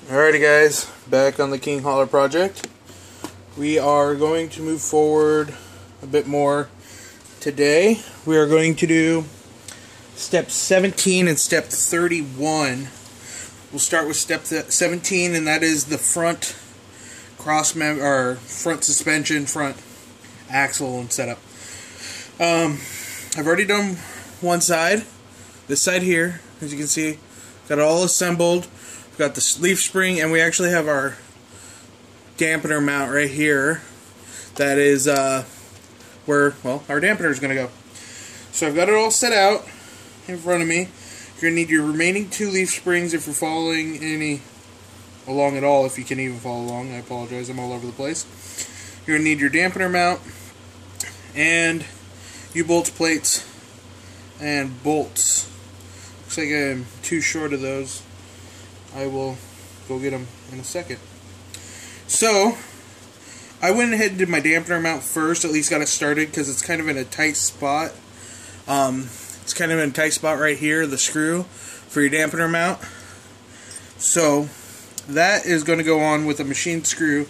Alrighty guys, back on the King Hauler project. We are going to move forward a bit more today. We are going to do step 17 and step 31. We'll start with step 17, and that is the front front suspension, front axle and setup. I've already done one side. This side here, as you can see, got it all assembled. We've got the leaf spring, and we actually have our dampener mount right here. That is where, well, our dampener is going to go. So I've got it all set out in front of me. You're going to need your remaining 2 leaf springs if you're following along at all, if you can even follow along. I apologize, I'm all over the place. You're going to need your dampener mount and U-bolts, plates, and bolts. Looks like I'm too short of those. I will go get them in a second. So, I went ahead and did my dampener mount first, at least got it started, because it's kind of in a tight spot. It's kind of in a tight spot right here, the screw for your dampener mount. So, that is going to go on with a machine screw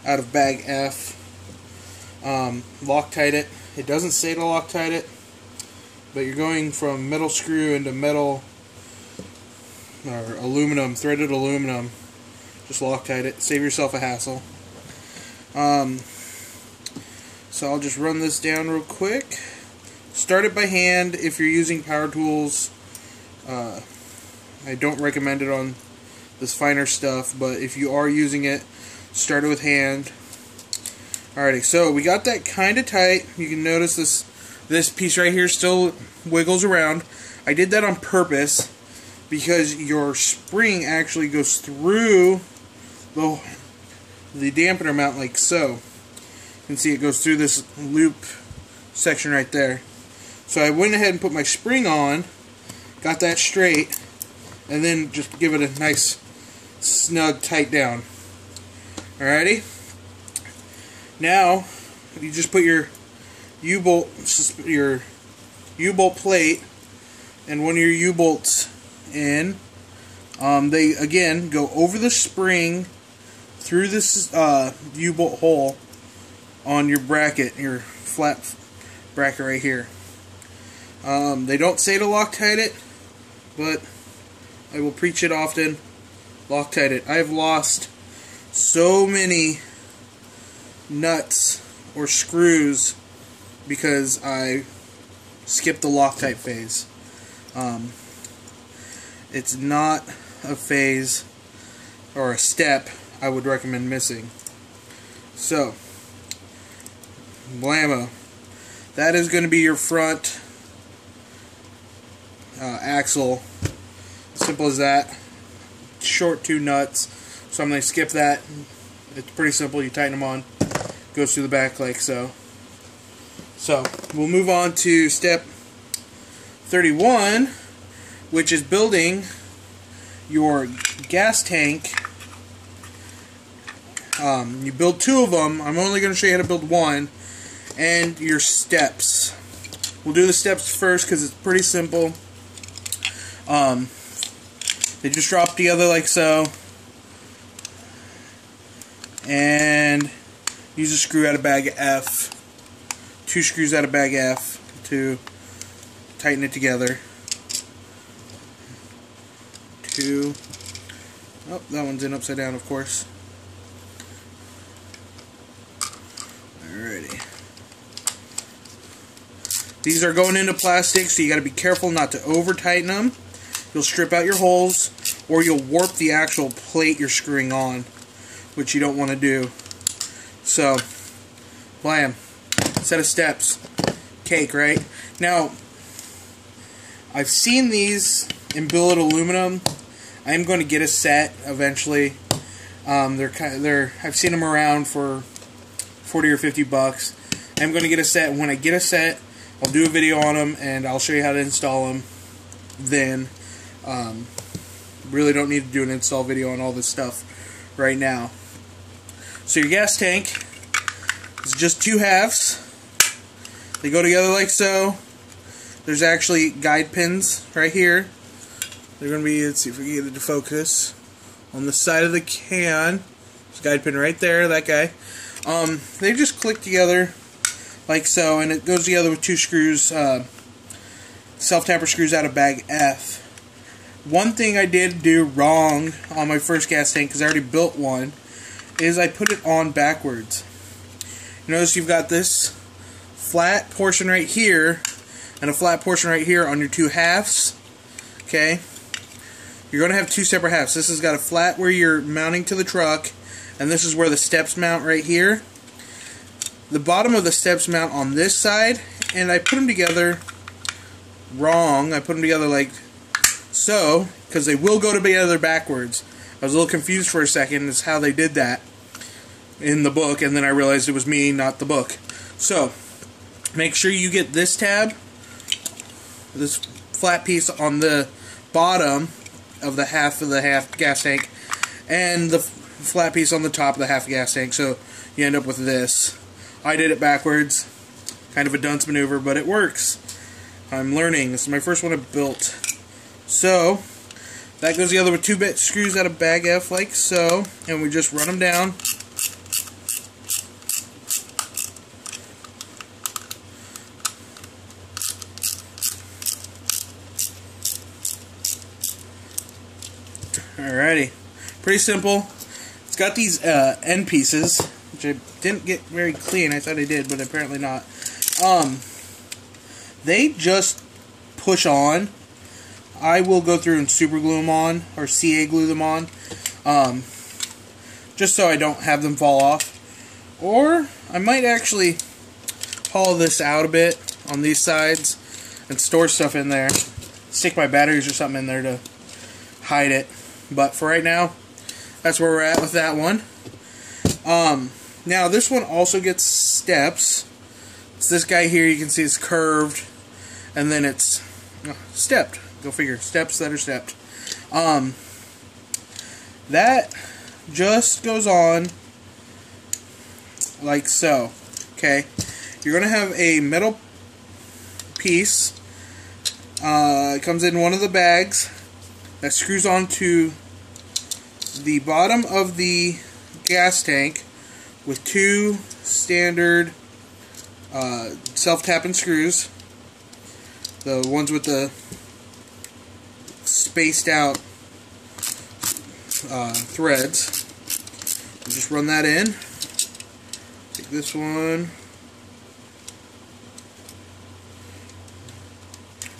out of bag F. Loctite it. It doesn't say to Loctite it, but you're going from metal screw into metal or aluminum, threaded aluminum. Just Loctite it. Save yourself a hassle. So I'll just run this down real quick. Start it by hand if you're using power tools. I don't recommend it on this finer stuff, but if you are using it, start it with hand. Alrighty, so we got that kind of tight. You can notice this piece right here still wiggles around. I did that on purpose because your spring actually goes through the dampener mount like so. You can see it goes through this loop section right there. So I went ahead and put my spring on, got that straight, and then just give it a nice snug tight down. Alrighty? Now, you just put your U-bolt plate and one of your U-bolts in. They again go over the spring through this U-bolt hole on your bracket, your flat bracket right here. They don't say to Loctite it, but I will preach it often. Loctite it. I've lost so many nuts or screws because I skipped the Loctite phase. It's not a phase or a step I would recommend missing. So, blammo. That is going to be your front axle. Simple as that. Short 2 nuts. So I'm going to skip that. It's pretty simple. You tighten them on. Goes through the back like so. So, we'll move on to step 31, which is building your gas tank. You build 2 of them. I'm only going to show you how to build 1. And your steps. We'll do the steps first because it's pretty simple. They just drop together like so. And use a screw out of bag F. 2 screws out of bag F to tighten it together. 2. Oh, that one's in upside down, of course. Alrighty. These are going into plastic, so you got to be careful not to over tighten them. You'll strip out your holes, or you'll warp the actual plate you're screwing on, which you don't want to do. So, blam. Set of steps. Cake, right? Now, I've seen these in billet aluminum. I'm going to get a set eventually. I've seen them around for 40 or 50 bucks. I'm going to get a set. When I get a set, I'll do a video on them and I'll show you how to install them. Then, really don't need to do an install video on all this stuff right now. So your gas tank is just 2 halves. They go together like so. There's actually guide pins right here. They're going to be, let's see if we can get it to focus. on the side of the can. There's a guide pin right there, that guy. They just click together like so, and it goes together with 2 screws, self-tapper screws out of bag F. One thing I did do wrong on my first gas tank, because I already built one, is I put it on backwards. You notice you've got this flat portion right here and a flat portion right here on your 2 halves. Okay? You're going to have 2 separate halves. This has got a flat where you're mounting to the truck, and this is where the steps mount right here. The bottom of the steps mount on this side, and I put them together wrong. I put them together like so, because they will go together backwards. I was a little confused for a second as how they did that in the book, and then I realized it was me, not the book. So, make sure you get this tab, this flat piece on the bottom of the half gas tank, and the flat piece on the top of the half gas tank, so you end up with this. I did it backwards, kind of a dunce maneuver, but it works. I'm learning. This is my first one I built. So, that goes together with 2-bit screws out of bag F like so, and we just run them down. Alrighty, pretty simple. It's got these end pieces, which I didn't get very clean. I thought I did, but apparently not. They just push on. I will go through and super glue them on, or CA glue them on, just so I don't have them fall off. Or I might actually haul this out a bit on these sides and store stuff in there. Stick my batteries or something in there to hide it. But for right now, that's where we're at with that one. Now this one also gets steps. It's this guy here. You can see it's curved, and then it's stepped. Go figure. Steps that are stepped. That just goes on like so. Okay. You're going to have a metal piece. It comes in one of the bags that screws onto the bottom of the gas tank with 2 standard self-tapping screws. The ones with the spaced out threads. We'll just run that in. Take this one.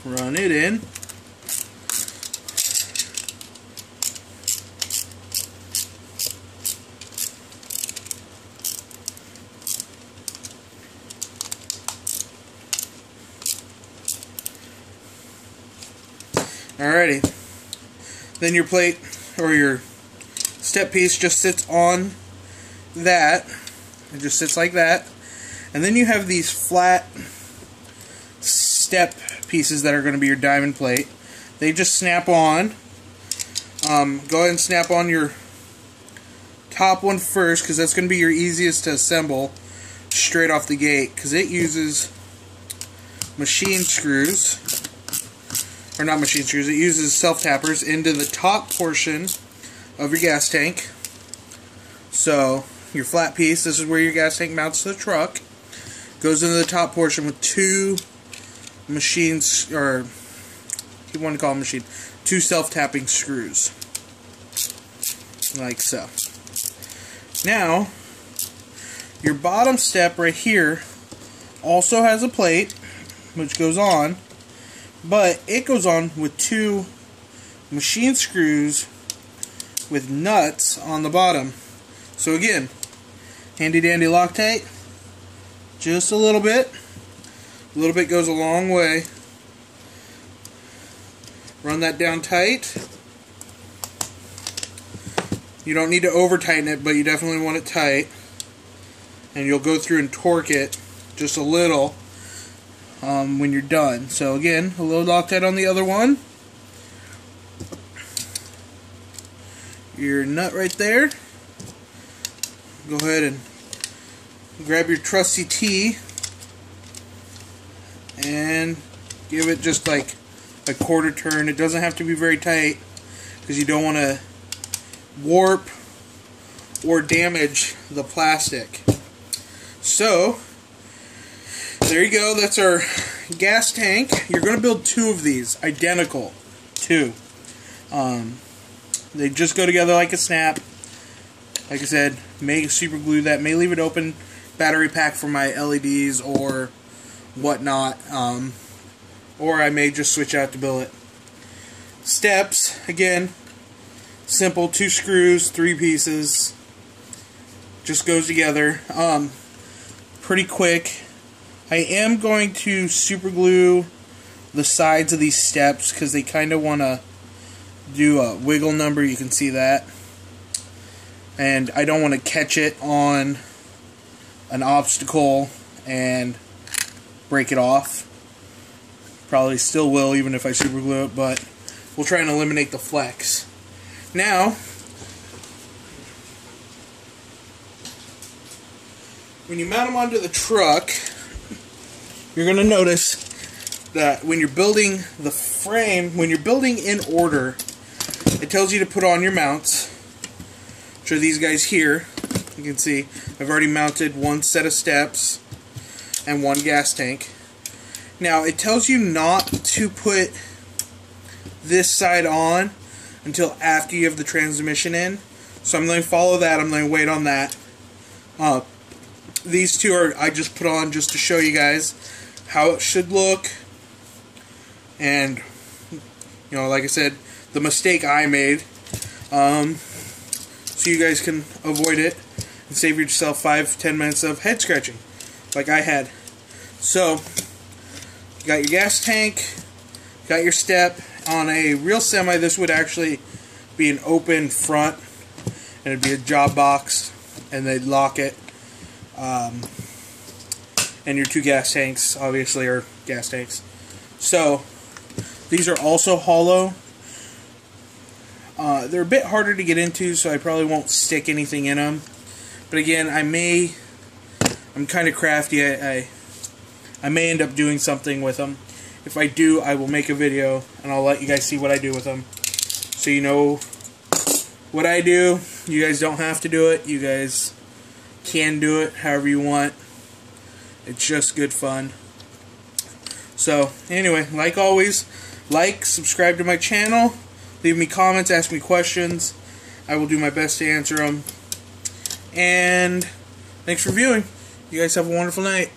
Run it in. Alrighty. Then your plate or your step piece just sits on that. It just sits like that. And then you have these flat step pieces that are going to be your diamond plate. They just snap on. Go ahead and snap on your top one first, because that's going to be your easiest to assemble straight off the gate, because it uses machine screws. Or not machine screws, it uses self-tappers into the top portion of your gas tank. So, your flat piece, this is where your gas tank mounts to the truck, goes into the top portion with 2 machines, or if you want to call them machine, 2 self-tapping screws. Like so. Now, your bottom step right here also has a plate, which goes on, but it goes on with 2 machine screws with nuts on the bottom. So again, handy dandy Loctite, just a little bit. A little bit goes a long way. Run that down tight. You don't need to over tighten it, but you definitely want it tight. And you'll go through and torque it just a little when you're done. So again, a little Loctite on the other one. Your nut right there. Go ahead and grab your trusty T and give it just like a quarter turn. It doesn't have to be very tight, because you don't want to warp or damage the plastic. So there you go, that's our gas tank. You're going to build 2 of these, identical, 2. They just go together like a snap. Like I said, may super glue that, may leave it open, battery pack for my LEDs or whatnot, or I may just switch out the billet. Steps, again, simple, 2 screws, 3 pieces, just goes together, pretty quick. I am going to super glue the sides of these steps because they kind of want to do a wiggle number, you can see that, and I don't want to catch it on an obstacle and break it off. Probably still will even if I super glue it, but we'll try and eliminate the flex. Now, when you mount them onto the truck, you're going to notice that when you're building the frame, when you're building in order, it tells you to put on your mounts, which are these guys here. You can see I've already mounted 1 set of steps and 1 gas tank. Now it tells you not to put this side on until after you have the transmission in, so I'm going to follow that. I'm going to wait on that. These 2 are I just put on just to show you guys how it should look, and you know, like I said, the mistake I made, so you guys can avoid it and save yourself 5-10 minutes of head scratching like I had. So you got your gas tank, got your step. On a real semi, this would actually be an open front, and it'd be a job box, and they'd lock it. And your 2 gas tanks, obviously, are gas tanks. So these are also hollow. They're a bit harder to get into, so I probably won't stick anything in them. But again, I'm kind of crafty. I may end up doing something with them. If I do, I will make a video, and I'll let you guys see what I do with them. So you know what I do. You guys don't have to do it. You guys can do it however you want. It's just good fun. So, anyway, like always, like, subscribe to my channel, leave me comments, ask me questions. I will do my best to answer them. And thanks for viewing. You guys have a wonderful night.